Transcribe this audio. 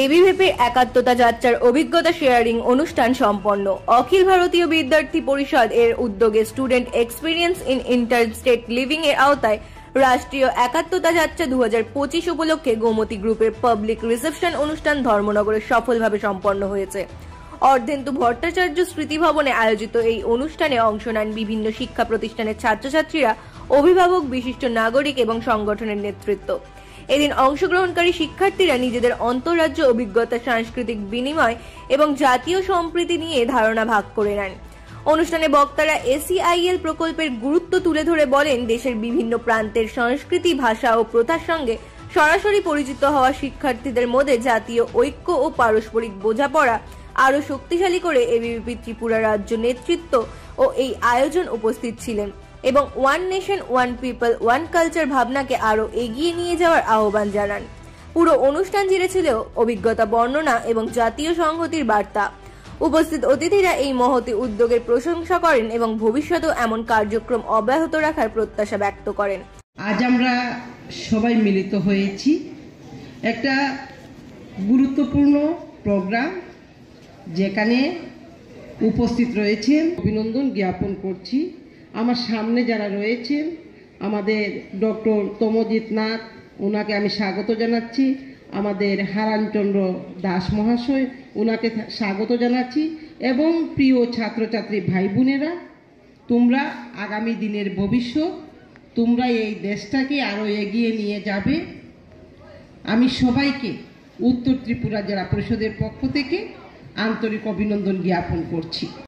এবিভিপির একাত্মতা যাত্রার অভিজ্ঞতা শেয়ারিং অনুষ্ঠান সম্পন্ন। অখিল ভারতীয় বিদ্যার্থী পরিষদ এর উদ্যোগে student experience in inter state living এর আওতায় রাষ্ট্রীয় একাত্মতা যাত্রা 2025 উপলক্ষে গোমতী গ্রুপের পাবলিক রিসেপশন অনুষ্ঠান ধর্মনগরে সফলভাবে সম্পন্ন হয়েছে। অর্ধেন্দু ভট্টাচার্য স্মৃতি ভবনে আয়োজিত এই অনুষ্ঠানে অংশ নেন বিভিন্ন শিক্ষা প্রতিষ্ঠানের ছাত্রছাত্রীরা, অভিভাবক, বিশিষ্ট নাগরিক এবং সংগঠনের নেতৃত্ব। এদিন অংশগ্রহণকারী শিক্ষার্থীরা নিজেদের অন্তঃরাজ্য অভিজ্ঞতা, সাংস্কৃতিক বিনিময় এবং জাতীয় সম্প্রীতি নিয়ে ধারণা ভাগ করে নেন। অনুষ্ঠানে বক্তারা ACIL প্রকল্পের গুরুত্ব তুলে ধরে বলেন, দেশের বিভিন্ন প্রান্তের সংস্কৃতি, ভাষা ও প্রথার সঙ্গে সরাসরি পরিচিত হওয়া শিক্ষার্থীদের মধ্যে জাতীয় ঐক্য ও পারস্পরিক বোঝাপড়া আরো শক্তিশালী করে এবিভিপি ত্রিপুরা রাজ্য নেতৃত্ব ও এই আয়োজন উপস্থিত ছিলেন এবং one nation, one people, one culture ভাবনাকে আরো এগিয়ে নিয়ে যাওয়ার আহ্বান জানান। পুরো অনুষ্ঠান জুড়ে ছিল অভিজ্ঞতা বর্ণনা এবং জাতীয় সংহতির বার্তা। উপস্থিত অতিথিরা এই মহতী উদ্যোগের প্রশংসা করেন এবং ভবিষ্যতেও এমন কার্যক্রম অব্যাহত রাখার প্রত্যাশা ব্যক্ত করেন। আজ আমরা সবাই মিলিত হয়েছি একটা গুরুত্বপূর্ণ প্রোগ্রাম, যেখানে উপস্থিত রয়েছেন অভিনন্দন জ্ঞাপন করছি। আমার সামনে যারা রয়েছেন, আমাদের ডক্টর তমজিৎ নাথ, ওনাকে আমি স্বাগত জানাচ্ছি। আমাদের হারানচন্দ্র দাস মহাশয়, ওনাকে স্বাগত জানাচ্ছি। এবং প্রিয় ছাত্রছাত্রী ভাই বোনেরা, তোমরা আগামী দিনের ভবিষ্যৎ, তোমরা এই দেশটাকে আরও এগিয়ে নিয়ে যাবে। আমি সবাইকে উত্তর ত্রিপুরা জেলা পরিষদের পক্ষ থেকে আন্তরিক অভিনন্দন জ্ঞাপন করছি।